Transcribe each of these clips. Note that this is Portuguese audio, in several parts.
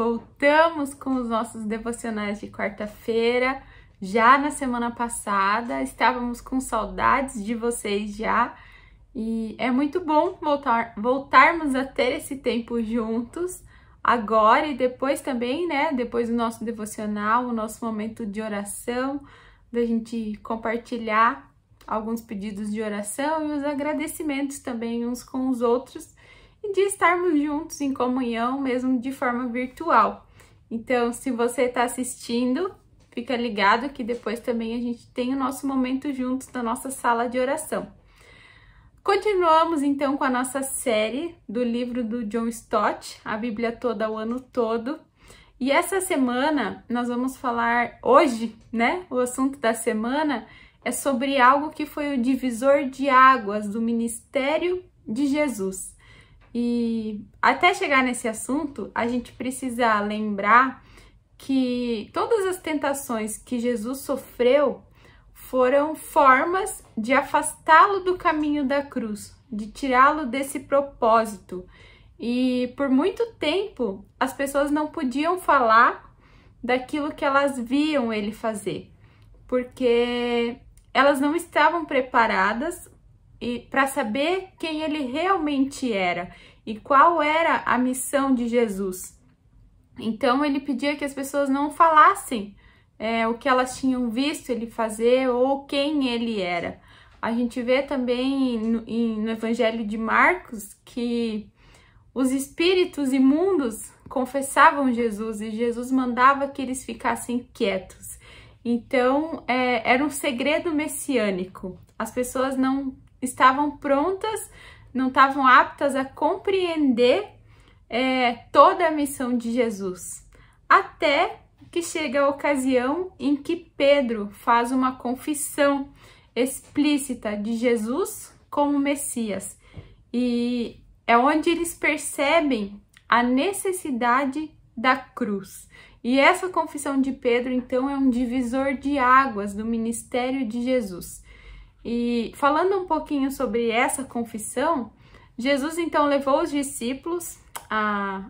Voltamos com os nossos devocionais de quarta-feira. Já na semana passada, estávamos com saudades de vocês já. E é muito bom voltarmos a ter esse tempo juntos, agora e depois também, né? Depois do nosso devocional, o nosso momento de oração, da gente compartilhar alguns pedidos de oração e os agradecimentos também uns com os outros e de estarmos juntos em comunhão, mesmo de forma virtual. Então, se você está assistindo, fica ligado que depois também a gente tem o nosso momento juntos na nossa sala de oração. Continuamos então com a nossa série do livro do John Stott, A Bíblia Toda o Ano Todo. E essa semana nós vamos falar, hoje, né? O assunto da semana é sobre algo que foi o divisor de águas do ministério de Jesus. E até chegar nesse assunto, a gente precisa lembrar que todas as tentações que Jesus sofreu foram formas de afastá-lo do caminho da cruz, de tirá-lo desse propósito. E por muito tempo as pessoas não podiam falar daquilo que elas viam ele fazer, porque elas não estavam preparadas para saber quem ele realmente era e qual era a missão de Jesus. Então ele pedia que as pessoas não falassem o que elas tinham visto ele fazer ou quem ele era. A gente vê também no Evangelho de Marcos que os espíritos imundos confessavam Jesus e Jesus mandava que eles ficassem quietos. Então era um segredo messiânico. As pessoas não estavam prontas, não estavam aptas a compreender toda a missão de Jesus. Até que chega a ocasião em que Pedro faz uma confissão explícita de Jesus como Messias. E é onde eles percebem a necessidade da cruz. E essa confissão de Pedro, então, é um divisor de águas do ministério de Jesus. E falando um pouquinho sobre essa confissão, Jesus, então, levou os discípulos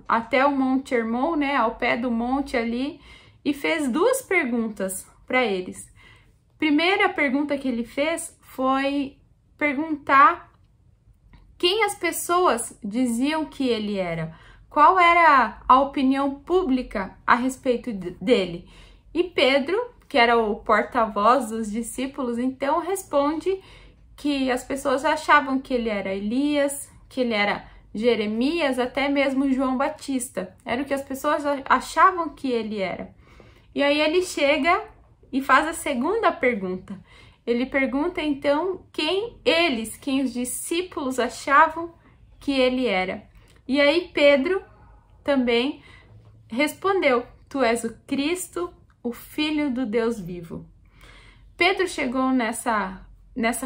até o Monte Hermon, né, ao pé do monte ali, e fez duas perguntas para eles. Primeira pergunta que ele fez foi perguntar quem as pessoas diziam que ele era, qual era a opinião pública a respeito dele. E Pedro, que era o porta-voz dos discípulos, então responde que as pessoas achavam que ele era Elias, que ele era Jeremias, até mesmo João Batista. Era o que as pessoas achavam que ele era. E aí ele chega e faz a segunda pergunta. Ele pergunta então quem os discípulos achavam que ele era. E aí Pedro também respondeu: Tu és o Cristo, o Filho do Deus vivo. Pedro chegou nessa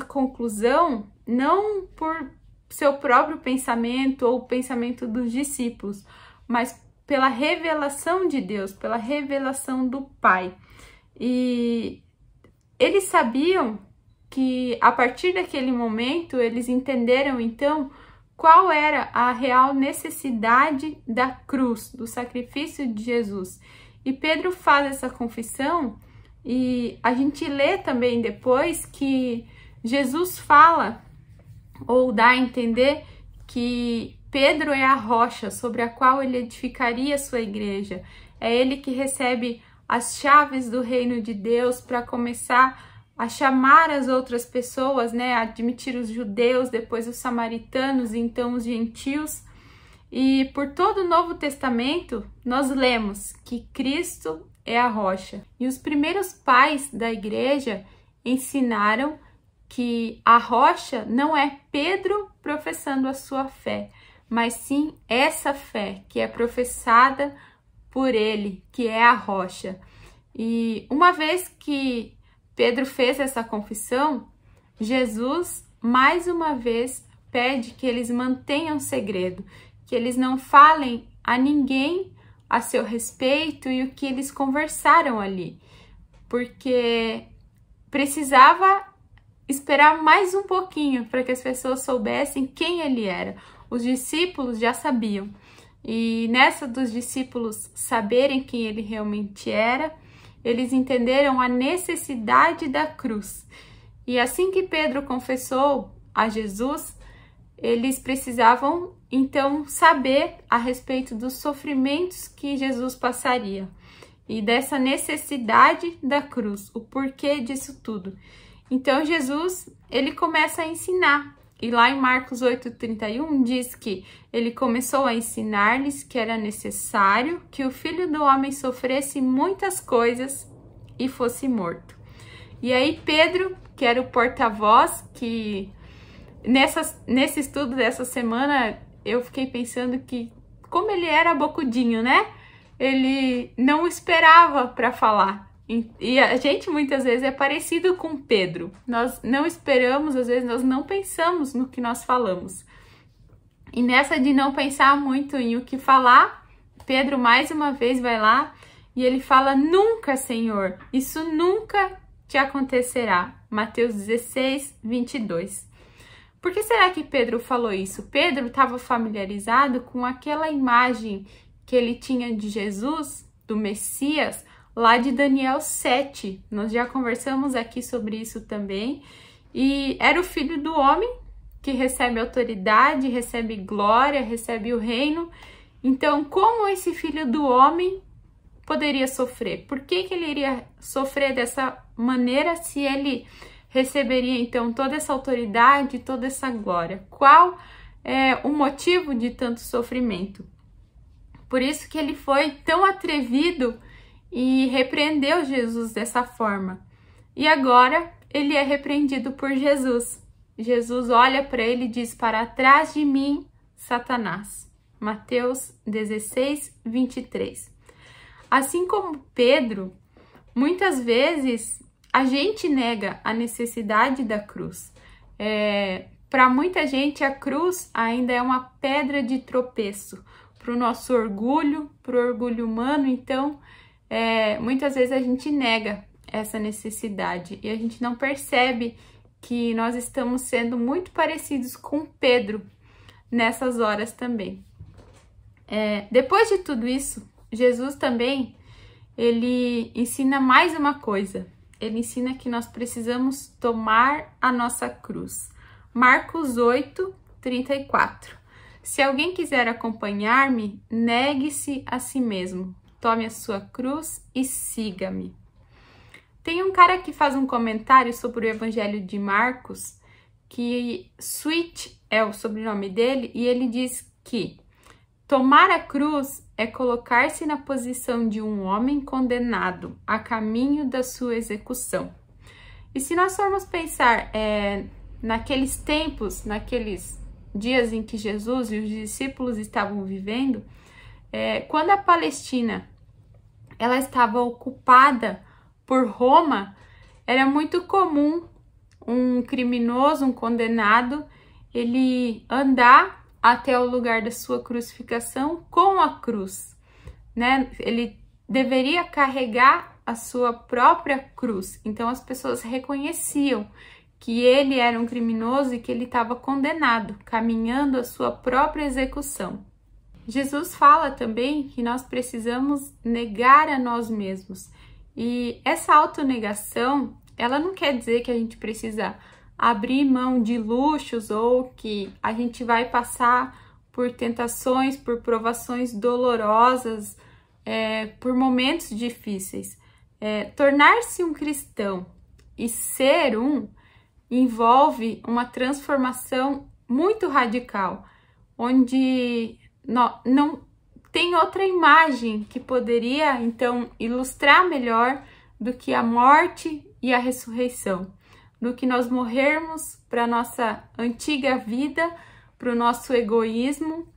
conclusão não por seu próprio pensamento ou o pensamento dos discípulos, mas pela revelação de Deus, pela revelação do Pai. E eles sabiam que a partir daquele momento eles entenderam então qual era a real necessidade da cruz, do sacrifício de Jesus. E Pedro faz essa confissão e a gente lê também depois que Jesus fala ou dá a entender que Pedro é a rocha sobre a qual ele edificaria a sua igreja. É ele que recebe as chaves do reino de Deus para começar a chamar as outras pessoas, né? A admitir os judeus, depois os samaritanos e então os gentios. E por todo o Novo Testamento, nós lemos que Cristo é a rocha. E os primeiros pais da igreja ensinaram que a rocha não é Pedro professando a sua fé, mas sim essa fé que é professada por ele, que é a rocha. E uma vez que Pedro fez essa confissão, Jesus mais uma vez pede que eles mantenham segredo, que eles não falem a ninguém a seu respeito e o que eles conversaram ali, porque precisava esperar mais um pouquinho para que as pessoas soubessem quem ele era. Os discípulos já sabiam. E nessa dos discípulos saberem quem ele realmente era, eles entenderam a necessidade da cruz. E assim que Pedro confessou a Jesus, eles precisavam então saber a respeito dos sofrimentos que Jesus passaria e dessa necessidade da cruz, o porquê disso tudo. Então Jesus, ele começa a ensinar. E lá em Marcos 8:31 diz que ele começou a ensinar-lhes que era necessário que o Filho do Homem sofresse muitas coisas e fosse morto. E aí Pedro, que era o porta-voz, que nesse estudo dessa semana eu fiquei pensando que como ele era bocudinho, né? Ele não esperava para falar. E a gente muitas vezes é parecido com Pedro. Nós não esperamos, às vezes nós não pensamos no que nós falamos. E nessa de não pensar muito em o que falar, Pedro mais uma vez vai lá e ele fala: nunca, Senhor, isso nunca te acontecerá. Mateus 16:22. Por que será que Pedro falou isso? Pedro estava familiarizado com aquela imagem que ele tinha de Jesus, do Messias, lá de Daniel 7. Nós já conversamos aqui sobre isso também. E era o Filho do Homem que recebe autoridade, recebe glória, recebe o reino. Então, como esse Filho do Homem poderia sofrer? Por que ele iria sofrer dessa maneira se ele receberia então toda essa autoridade, toda essa glória? Qual é o motivo de tanto sofrimento? Por isso que ele foi tão atrevido e repreendeu Jesus dessa forma. E agora ele é repreendido por Jesus. Jesus olha para ele e diz: para trás de mim, Satanás. Mateus 16:23. Assim como Pedro, muitas vezes a gente nega a necessidade da cruz. Para muita gente, a cruz ainda é uma pedra de tropeço para o nosso orgulho, para o orgulho humano. Então, muitas vezes a gente nega essa necessidade e a gente não percebe que nós estamos sendo muito parecidos com Pedro nessas horas também. Depois de tudo isso, Jesus também, ele ensina mais uma coisa. Ele ensina que nós precisamos tomar a nossa cruz. Marcos 8:34. Se alguém quiser acompanhar-me, negue-se a si mesmo. Tome a sua cruz e siga-me. Tem um cara que faz um comentário sobre o Evangelho de Marcos, que Sweet é o sobrenome dele, e ele diz que tomar a cruz é colocar-se na posição de um homem condenado a caminho da sua execução. E se nós formos pensar naqueles tempos, naqueles dias em que Jesus e os discípulos estavam vivendo, quando a Palestina ela estava ocupada por Roma, era muito comum um criminoso, um condenado, ele andar até o lugar da sua crucificação com a cruz, né? Ele deveria carregar a sua própria cruz. Então as pessoas reconheciam que ele era um criminoso e que ele estava condenado, caminhando a sua própria execução. Jesus fala também que nós precisamos negar a nós mesmos. E essa autonegação, ela não quer dizer que a gente precisa abrir mão de luxos ou que a gente vai passar por tentações, por provações dolorosas, por momentos difíceis. Tornar-se um cristão e ser envolve uma transformação muito radical, onde não tem outra imagem que poderia, então, ilustrar melhor do que a morte e a ressurreição, do que nós morrermos para a nossa antiga vida, para o nosso egoísmo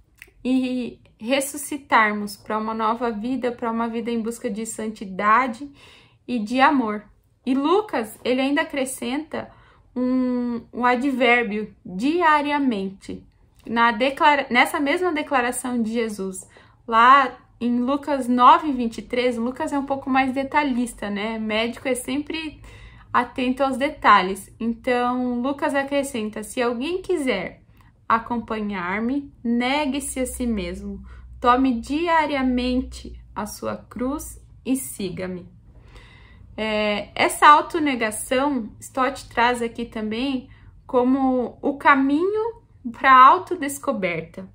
e ressuscitarmos para uma nova vida, para uma vida em busca de santidade e de amor. E Lucas, ele ainda acrescenta um advérbio, diariamente, nessa mesma declaração de Jesus. Lá em Lucas 9:23, Lucas é um pouco mais detalhista, né? Médico é sempre atento aos detalhes. Então, Lucas acrescenta: se alguém quiser acompanhar-me, negue-se a si mesmo, tome diariamente a sua cruz e siga-me. Essa autonegação, Stott traz aqui também como o caminho para a autodescoberta.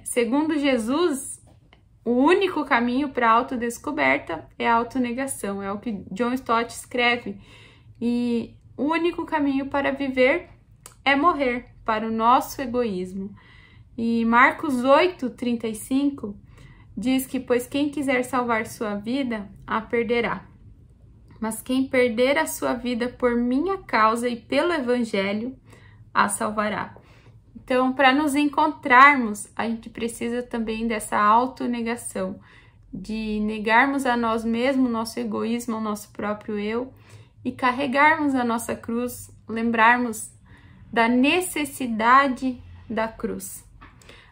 Segundo Jesus, o único caminho para a autodescoberta é a autonegação, é o que John Stott escreve. E o único caminho para viver é morrer para o nosso egoísmo. E Marcos 8:35 diz que, pois quem quiser salvar sua vida, a perderá. Mas quem perder a sua vida por minha causa e pelo evangelho, a salvará. Então, para nos encontrarmos, a gente precisa também dessa autonegação, de negarmos a nós mesmos, nosso egoísmo, o nosso próprio eu, e carregarmos a nossa cruz, lembrarmos da necessidade da cruz.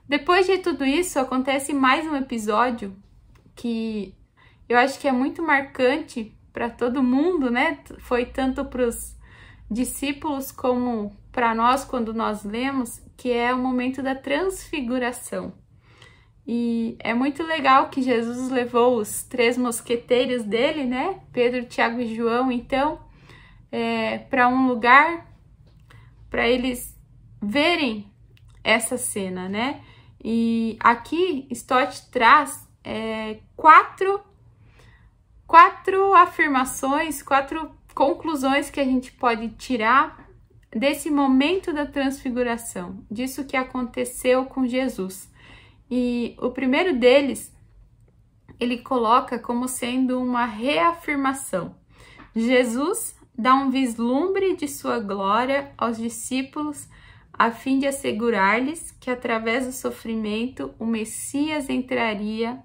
Depois de tudo isso, acontece mais um episódio que eu acho que é muito marcante para todo mundo, né? Foi tanto para os discípulos como para nós quando nós lemos, que é o momento da transfiguração. E é muito legal que Jesus levou os 3 mosqueteiros dele, né? Pedro, Tiago e João, então, para um lugar para eles verem essa cena, né? E aqui Stott traz 4 afirmações, 4 conclusões que a gente pode tirar desse momento da transfiguração, disso que aconteceu com Jesus. E o primeiro deles, ele coloca como sendo uma reafirmação. Jesus dá um vislumbre de sua glória aos discípulos, a fim de assegurar-lhes que através do sofrimento o Messias entraria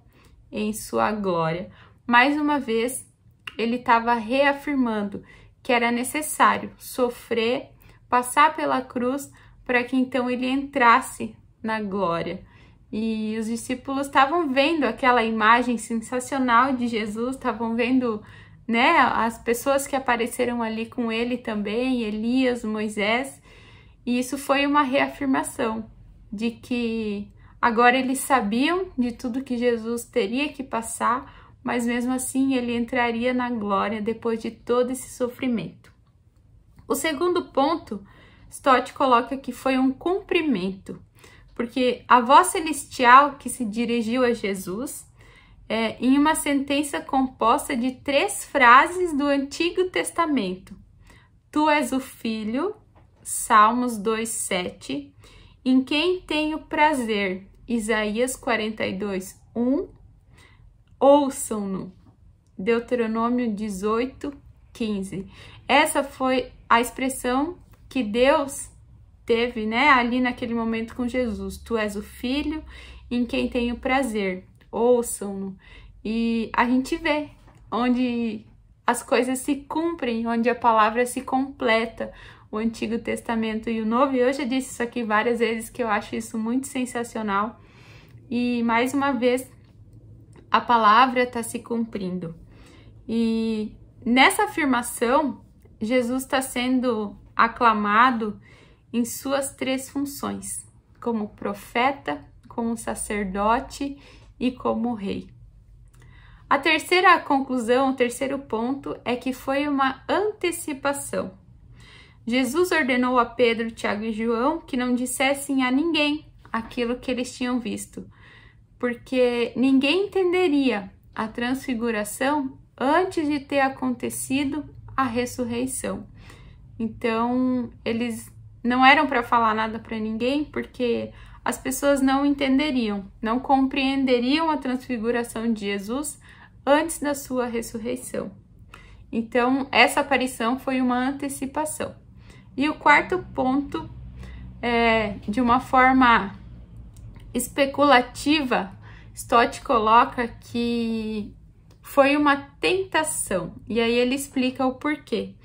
em sua glória. Mais uma vez, ele estava reafirmando que era necessário sofrer, passar pela cruz, para que então ele entrasse na glória. E os discípulos estavam vendo aquela imagem sensacional de Jesus, estavam vendo, né, as pessoas que apareceram ali com ele também, Elias, Moisés, e isso foi uma reafirmação de que agora eles sabiam de tudo que Jesus teria que passar, mas mesmo assim ele entraria na glória depois de todo esse sofrimento. O segundo ponto, Stott coloca que foi um cumprimento, porque a voz celestial que se dirigiu a Jesus em uma sentença composta de 3 frases do Antigo Testamento. Tu és o Filho, Salmos 2:7, em quem tenho prazer, Isaías 42:1, ouçam-no, Deuteronômio 18:15. Essa foi a expressão que Deus teve, né, ali naquele momento com Jesus. Tu és o Filho em quem tenho prazer, ouçam-no. E a gente vê onde as coisas se cumprem, onde a palavra se completa, o Antigo Testamento e o Novo. E eu já disse isso aqui várias vezes, que eu acho isso muito sensacional. E mais uma vez, a palavra está se cumprindo. E nessa afirmação, Jesus está sendo aclamado em suas 3 funções, como profeta, como sacerdote e como rei. A terceira conclusão, o terceiro ponto, é que foi uma antecipação. Jesus ordenou a Pedro, Tiago e João que não dissessem a ninguém aquilo que eles tinham visto, porque ninguém entenderia a transfiguração antes de ter acontecido a ressurreição. Então, eles não eram para falar nada para ninguém, porque as pessoas não entenderiam, não compreenderiam a transfiguração de Jesus antes da sua ressurreição. Então, essa aparição foi uma antecipação. E o quarto ponto, de uma forma especulativa, Stott coloca que foi uma tentação. E aí ele explica o porquê.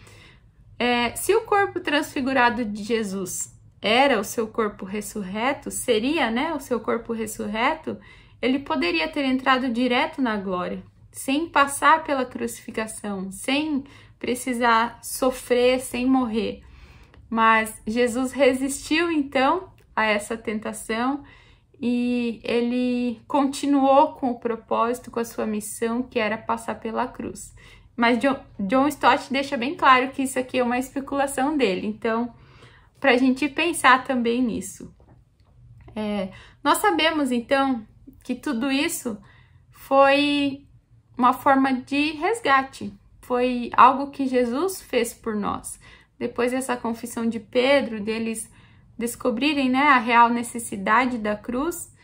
Se o corpo transfigurado de Jesus era o seu corpo ressurreto, seria, né, o seu corpo ressurreto, ele poderia ter entrado direto na glória, sem passar pela crucificação, sem precisar sofrer, sem morrer. Mas Jesus resistiu, então, a essa tentação e ele continuou com o propósito, com a sua missão, que era passar pela cruz. Mas John Stott deixa bem claro que isso aqui é uma especulação dele, então, para a gente pensar também nisso. Nós sabemos, então, que tudo isso foi uma forma de resgate, foi algo que Jesus fez por nós. Depois dessa confissão de Pedro, deles descobrirem, né, a real necessidade da cruz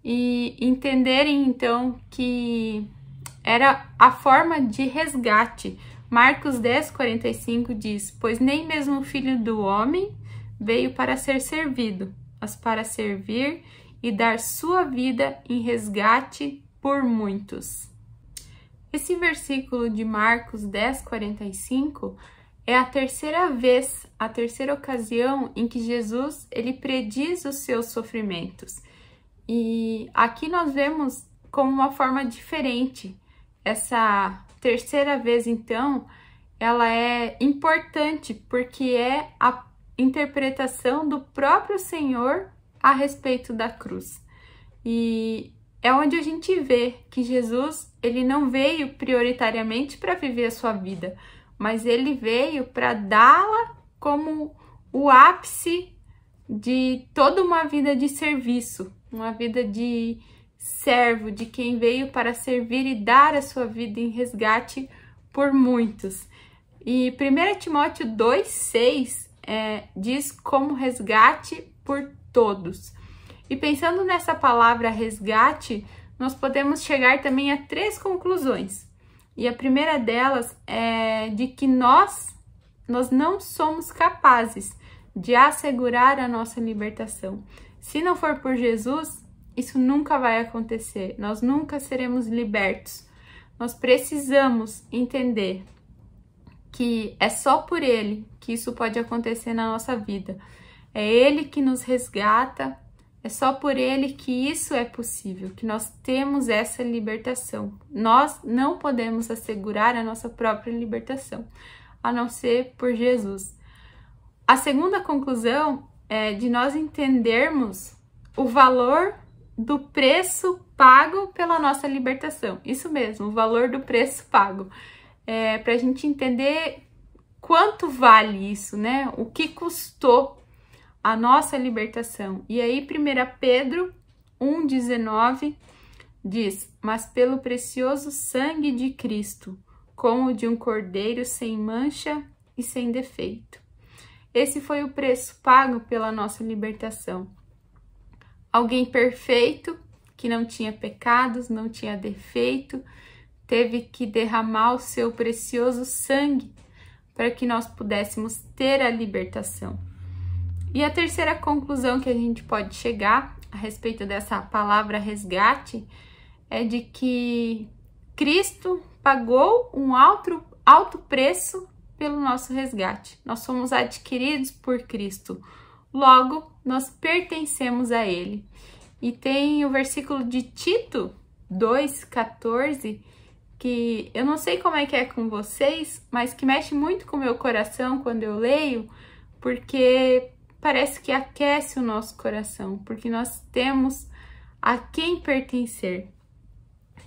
e entenderem, então, que era a forma de resgate. Marcos 10:45 diz: pois nem mesmo o Filho do Homem veio para ser servido, mas para servir e dar sua vida em resgate por muitos. Esse versículo de Marcos 10:45 é a terceira vez, a terceira ocasião em que Jesus ele prediz os seus sofrimentos. E aqui nós vemos como uma forma diferente. Essa terceira vez, então, ela é importante porque é a interpretação do próprio Senhor a respeito da cruz. E é onde a gente vê que Jesus, ele não veio prioritariamente para viver a sua vida, mas ele veio para dá-la como o ápice de toda uma vida de serviço, uma vida de servo, de quem veio para servir e dar a sua vida em resgate por muitos. E 1 Timóteo 2:6 diz como resgate por todos. E pensando nessa palavra resgate, nós podemos chegar também a 3 conclusões. E a primeira delas é de que nós não somos capazes de assegurar a nossa libertação. Se não for por Jesus, isso nunca vai acontecer. Nós nunca seremos libertos. Nós precisamos entender que é só por Ele que isso pode acontecer na nossa vida. É Ele que nos resgata, é só por Ele que isso é possível, que nós temos essa libertação. Nós não podemos assegurar a nossa própria libertação, a não ser por Jesus. A segunda conclusão é de nós entendermos o valor do preço pago pela nossa libertação. Isso mesmo, o valor do preço pago. Para a gente entender quanto vale isso, né? O que custou a nossa libertação. E aí, 1 Pedro 1,19 diz: mas pelo precioso sangue de Cristo, como o de um cordeiro sem mancha e sem defeito. Esse foi o preço pago pela nossa libertação. Alguém perfeito, que não tinha pecados, não tinha defeito, teve que derramar o seu precioso sangue para que nós pudéssemos ter a libertação. E a terceira conclusão que a gente pode chegar a respeito dessa palavra resgate é de que Cristo pagou um alto preço pelo nosso resgate. Nós somos adquiridos por Cristo. Logo, nós pertencemos a Ele. E tem o versículo de Tito 2,14, que eu não sei como é que é com vocês, mas que mexe muito com o meu coração quando eu leio, porque parece que aquece o nosso coração, porque nós temos a quem pertencer.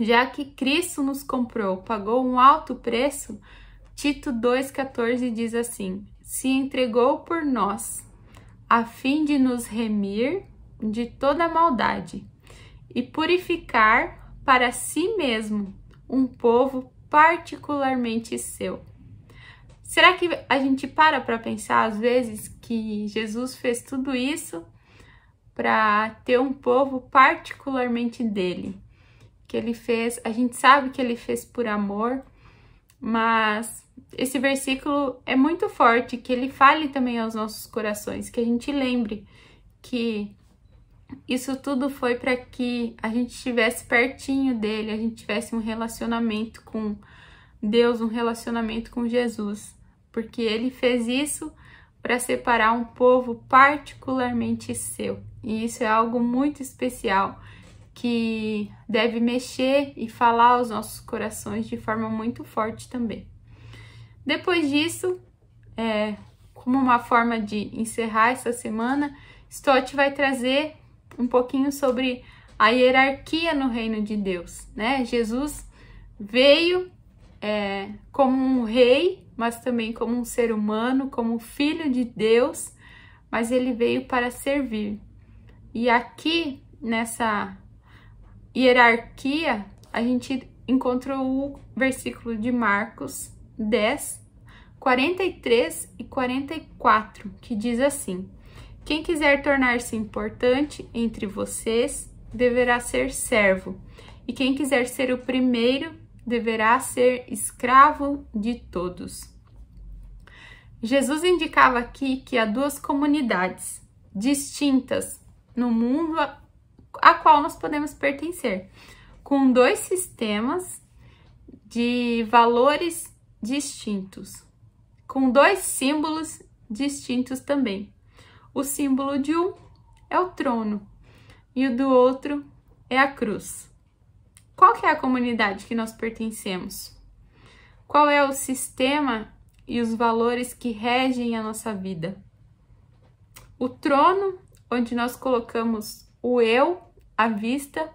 Já que Cristo nos comprou, pagou um alto preço, Tito 2,14 diz assim: se entregou por nós, a fim de nos remir de toda maldade e purificar para si mesmo um povo particularmente seu. Será que a gente para pensar às vezes que Jesus fez tudo isso para ter um povo particularmente dele? Que ele fez, a gente sabe que ele fez por amor, mas esse versículo é muito forte, que ele fale também aos nossos corações, que a gente lembre que isso tudo foi para que a gente estivesse pertinho dele, a gente tivesse um relacionamento com Deus, um relacionamento com Jesus, porque ele fez isso para separar um povo particularmente seu. E isso é algo muito especial, que deve mexer e falar aos nossos corações de forma muito forte também. Depois disso, como uma forma de encerrar essa semana, Stott vai trazer um pouquinho sobre a hierarquia no reino de Deus, né? Jesus veio como um rei, mas também como um ser humano, como filho de Deus, mas ele veio para servir. E aqui, nessa hierarquia, a gente encontra o versículo de Marcos 10, 43 e 44, que diz assim: quem quiser tornar-se importante entre vocês, deverá ser servo, e quem quiser ser o primeiro, deverá ser escravo de todos. Jesus indicava aqui que há duas comunidades distintas no mundo a qual nós podemos pertencer, com dois sistemas de valores distintos, com dois símbolos distintos também. O símbolo de um é o trono e o do outro é a cruz. Qual que é a comunidade que nós pertencemos? Qual é o sistema e os valores que regem a nossa vida? O trono, onde nós colocamos o eu à vista,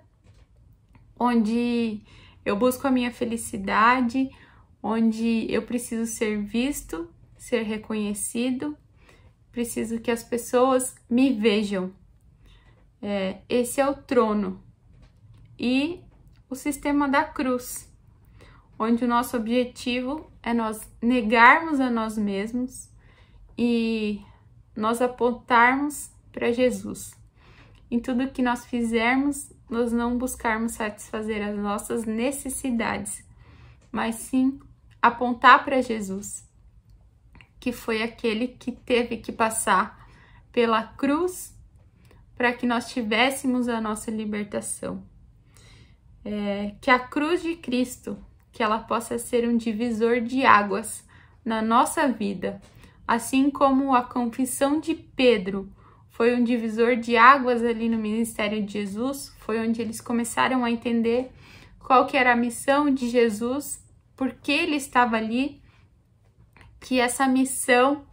onde eu busco a minha felicidade, onde eu preciso ser visto, ser reconhecido, preciso que as pessoas me vejam. Esse é o trono. E o sistema da cruz, onde o nosso objetivo é nós negarmos a nós mesmos e nós apontarmos para Jesus. Em tudo que nós fizermos, nós não buscarmos satisfazer as nossas necessidades, mas sim apontar para Jesus, que foi aquele que teve que passar pela cruz para que nós tivéssemos a nossa libertação. Que a cruz de Cristo, que ela possa ser um divisor de águas na nossa vida, assim como a confissão de Pedro foi um divisor de águas ali no ministério de Jesus, foi onde eles começaram a entender qual que era a missão de Jesus, por que ele estava ali, que essa missão,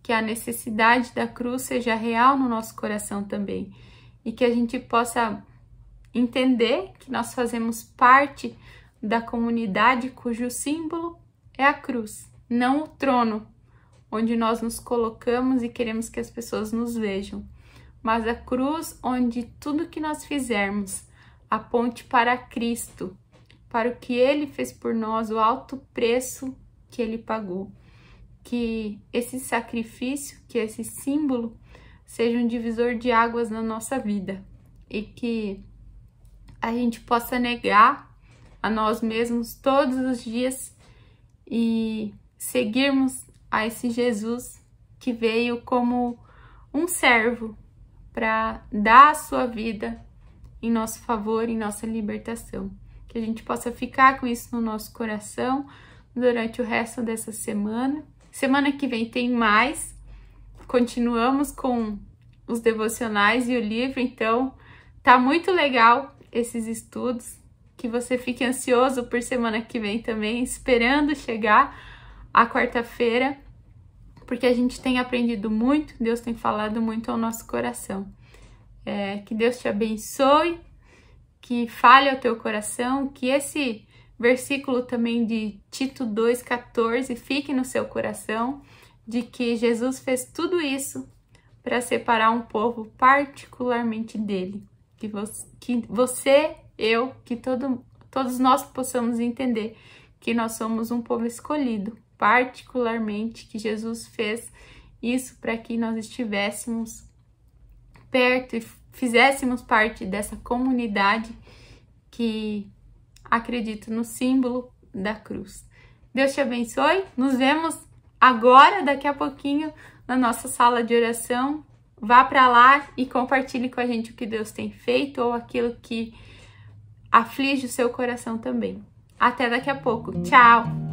que a necessidade da cruz seja real no nosso coração também, e que a gente possa entender que nós fazemos parte da comunidade cujo símbolo é a cruz, não o trono, onde nós nos colocamos e queremos que as pessoas nos vejam, mas a cruz onde tudo que nós fizermos aponte para Cristo, para o que Ele fez por nós, o alto preço que Ele pagou. Que esse sacrifício, que esse símbolo seja um divisor de águas na nossa vida e que a gente possa negar a nós mesmos todos os dias e seguirmos a esse Jesus que veio como um servo para dar a sua vida em nosso favor, em nossa libertação. Que a gente possa ficar com isso no nosso coração durante o resto dessa semana. Semana que vem tem mais. Continuamos com os devocionais e o livro, então tá muito legal esses estudos. Que você fique ansioso por semana que vem também, esperando chegar a quarta-feira, porque a gente tem aprendido muito, Deus tem falado muito ao nosso coração. Que Deus te abençoe, que fale ao teu coração, que esse versículo também de Tito 2,14 fique no seu coração, de que Jesus fez tudo isso para separar um povo particularmente dele. Que você, eu, que todos nós possamos entender que nós somos um povo escolhido, particularmente, que Jesus fez isso para que nós estivéssemos perto e fizéssemos parte dessa comunidade que acredita no símbolo da cruz. Deus te abençoe, nos vemos agora, daqui a pouquinho, na nossa sala de oração. Vá para lá e compartilhe com a gente o que Deus tem feito ou aquilo que aflige o seu coração também. Até daqui a pouco. Tchau!